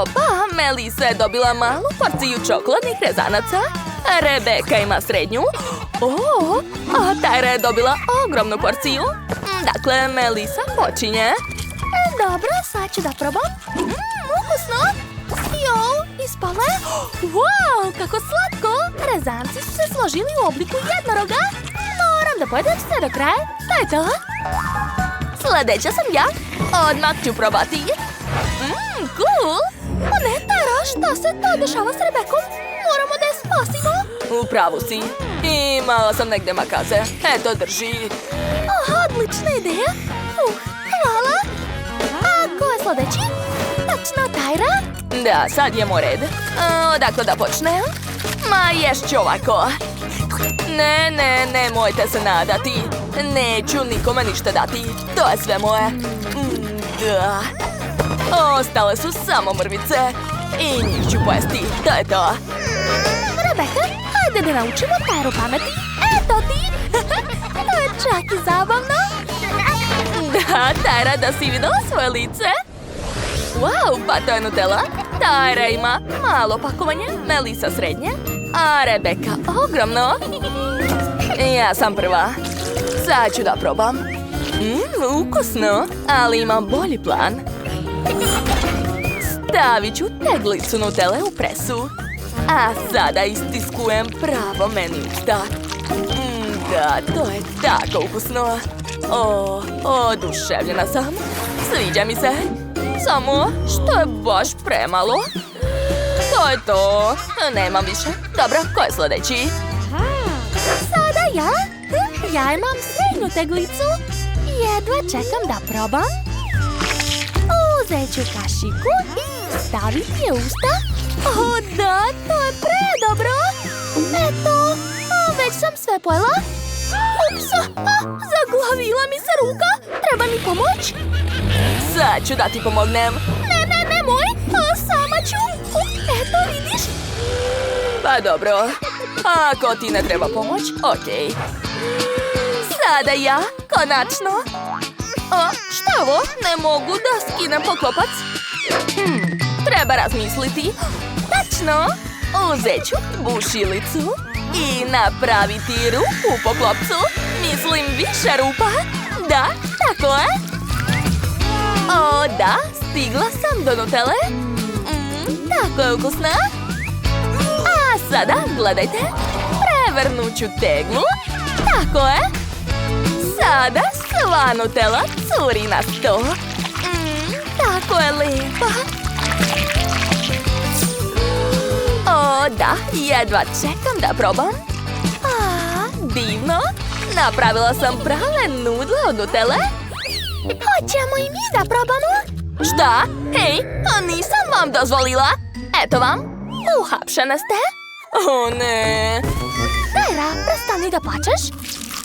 Opa, Melisa je dobila malu porciju čokoladnih rezanaca. Rebeka ima srednju. A Tyra je dobila ogromnu porciju. Dakle, Melisa počinje. Dobro, sad ću da probam. Ukusno. Ispale. Wow, kako slatko. Rezanci su se složili u obliku jednoroga. Moram da pojedem sve do kraja. To je to. Sljedeća sam ja. Odmah ću probati. Cool. O ne, Tyra, šta se to dešava s Rebekom? Moramo da je spasimo. U pravu si. Imala sam negde makaze. Eto, drži. Odlična ideja. Hvala. A ko je sljedeći? Tačno, Tyra? Da, sad je moj red. Odakle da počnem? Ma ješću ovako. Ne, nemojte se nadati. Neću nikome ništa dati. To je sve moje. Da. Ostale su samo mrvice. I njih ću pojesti. To je to. Rebeka, hajde da naučimo Tyru pameti. Eto ti. To je čak i zabavno. Da, Tyra, da si videla svoje lice? Wow, pa to je Nutella. Tyra ima malo pakovanje, Melisa srednje, a Rebeka ogromno. Ja sam prva. Sad ću da probam. Ukusno, ali imam bolji plan. Stavit ću teglicu Nutelle u presu. A sada istiskujem pravo meni usta. Da, to je tako ukusno. Oduševljena sam. Sviđa mi se. Samo što je baš premalo. To je to. Nemam više. Dobro, ko je sljedeći? Sada ja. Ja imam srednju teglicu. Jedva čekam da probam. Uzet ću kašiku i staviti je u usta. Da, to je predobro. Eto, već sam sve pojela. Ups, zaglavila mi se ruka. Treba mi pomoć? Sad ću da ti pomognem. Nemoj, sama ću. Eto, vidiš? Pa dobro. Ako ti ne treba pomoć, okej. Sada ja, konačno. Šta je ovo? Ne mogu da skinem poklopac. Treba razmisliti. Tačno. Uzet ću bušilicu i napraviti rupu u poklopcu. Mislim, više rupa. Da, tako je. Da, stigla sam do Nutelle. Tako je ukusna. A sada, gledajte, prevrnut ću teglu. Tako je. Sada sva Nutella curi na sto. Tako je lepa. Da, jedva čekam da probam. Divno. Napravila sam prave nudle od Nutelle. Hoćemo i mi da probamo? Šta? Hej, nisam vam dozvolila. Eto vam. Uhapšena ste. Ne. Tyra, prestani da plačeš.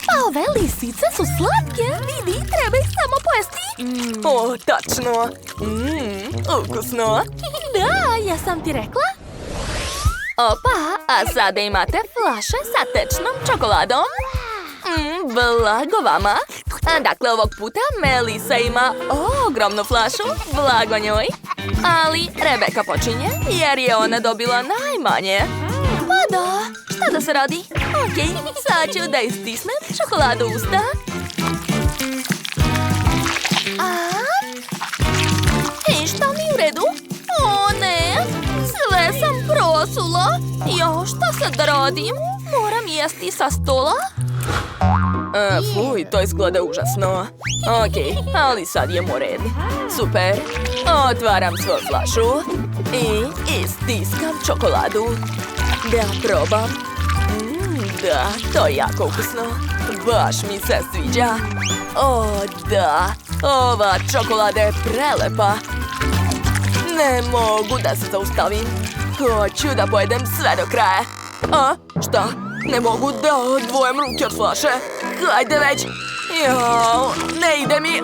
Pa ove lisice su slatke. Vidi, treba ih samo pojesti. Tačno. Ukusno. Da, ja sam ti rekla. Opa, a sada imate flaše sa tečnom čokoladom. Blago vama. Dakle, ovog puta Melisa ima ogromnu flašu, blago njoj. Ali Rebeka počinje jer je ona dobila najmanje. Pa da, šta da se radi? Okej, sad ću da istisnem čokoladu u usta. Šta mi u redu? Ne, sve sam prosula. Šta sad da radim? Moram jesti sa stola? Fuj, to izgleda užasno. Okej, ali sad je moj red. Super. Otvaram svoju flašu i istiskam čokoladu. Da probam. Da, to je jako ukusno. Baš mi se sviđa. Da, ova čokolada je prelepa. Ne mogu da se zaustavim. Hoću da pojedem sve do kraja. Šta? Ne mogu da odvojem ruke od flaše. Hajde već. Ne ide mi.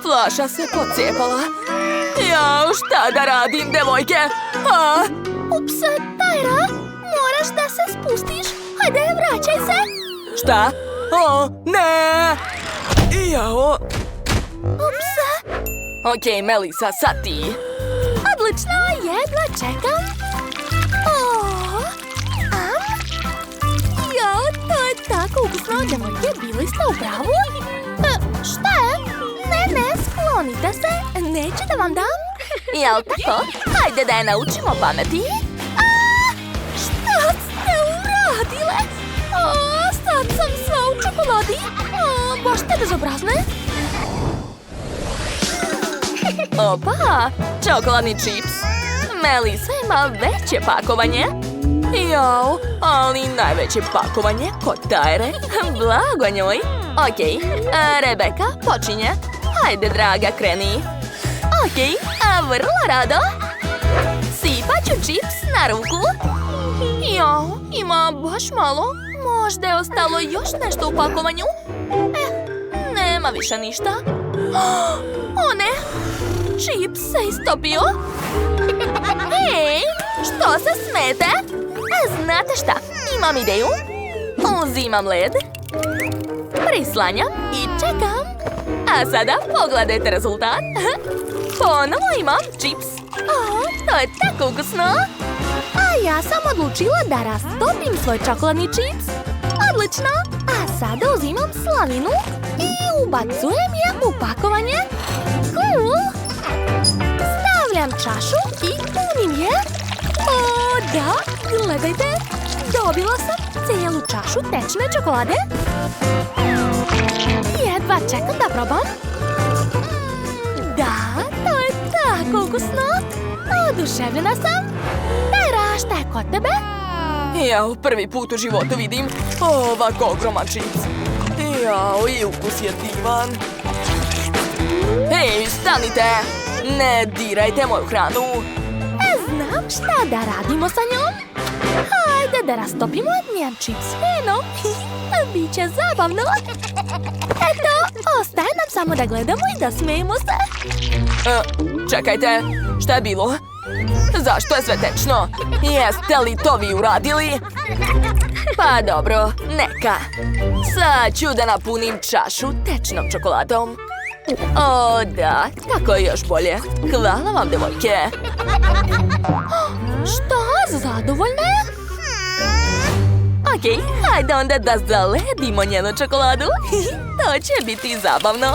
Flaša se pocijepala. Šta da radim, devojke? Ups, Tyra, moraš da se spustiš. Hajde, vraćaj se. Šta? Ne. Ups. Okej, Melisa, sad ti. Odlično. čekam. Jo, to je tako ukusno, djevojke, bili ste u pravu? Šta je? Ne, sklonite se, neću da vam dam. Jel tako? Hajde da je naučimo pameti. Šta ste uradile? Sad sam sva u čokoladi. Baš ste bezobrazne. Opa, čokoladni čips. Melisa ima veće pakovanje. Jao, ali najveće pakovanje kod Tyre. Blago njoj. Okej, Rebeka, počinje. Hajde, draga, kreni. Okej, vrlo rado. Sipat ću čips na ruku. Jao, ima baš malo. Možda je ostalo još nešto u pakovanju. Nema više ništa. O ne, čips se istopio. Hej, što se smete? Znate šta, imam ideju. Uzimam led, prislanjam i čekam. A sada pogledajte rezultat. Ponovo imam čips. To je tako ukusno. A ja sam odlučila da rastopim svoj čokoladni čips. Odlično. A sada uzimam slaninu i ubacujem je u pakovanje. Stavljam čašu i punim je. O, da, gledajte. Dobila sam cijelu čašu tečne čokolade. Jedva čekam da probam. Da, to je tako ukusno. Oduševljena sam. Tyra, šta je kod tebe? Jao, prvi put u životu vidim ovako ogroman čips. Jao, i ukus je divan. Hej, stanite! Ne dirajte moju hranu. Znam šta da radimo sa njom. Hajde da rastopimo njen čips hrenom. Biće zabavno. Eto, ostaje nam samo da gledamo i da smijemo se. Čekajte, šta je bilo? Zašto je sve tečno? Jeste li to vi uradili? Pa dobro, neka. Sad ću da napunim čašu tečnom čokoladom. O, da, tako je još bolje. Hvala vam, devojke. Šta, zadovoljne? Okej, hajde onda da zaledimo njenu čokoladu. To će biti zabavno.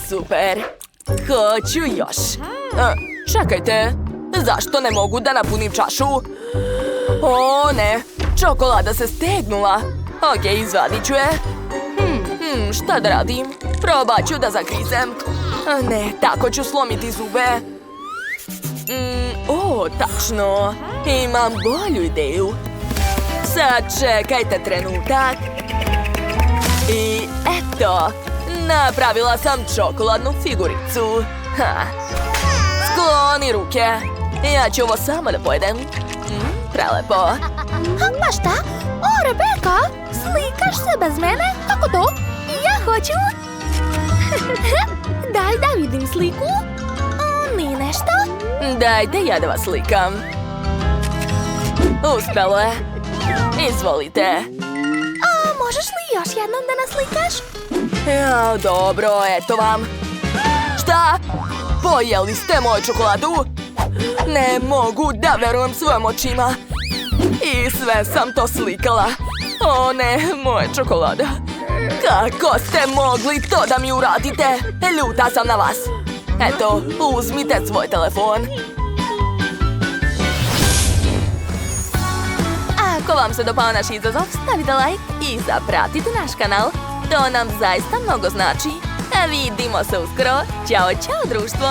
Super. Hoću još. Čekajte, zašto ne mogu da napunim čašu? O ne, čokolada se stegnula. Okej, izvadit ću je. Šta da radim? Probat ću da zagrizem. Ne, tako ću slomiti zube. O, tačno. Imam bolju ideju. Sad čekajte trenutak. I eto, napravila sam čokoladnu figuricu. Skloni ruke. Ja ću ovo samo da pojedem. Prelepo. Pa šta? O, Rebeka, slikaš se bez mene? Kako to? Ja hoću. Daj da vidim sliku. Nije nešto? Dajte ja da vas slikam. Uspelo je. Izvolite. Možeš li još jednom da nas slikaš? Ja, dobro, eto vam. Šta? Pojeli ste moju čokoladu? Ne mogu da verujem svojim očima. I sve sam to slikala. O ne, moja čokolada. Kako ste mogli to da mi uradite? Ljuta sam na vas. Eto, uzmite svoj telefon. Ako vam se dopao naš izazov, stavite like i zapratite naš kanal. To nam zaista mnogo znači. Vidimo se uskoro. Ćao, čao društvo!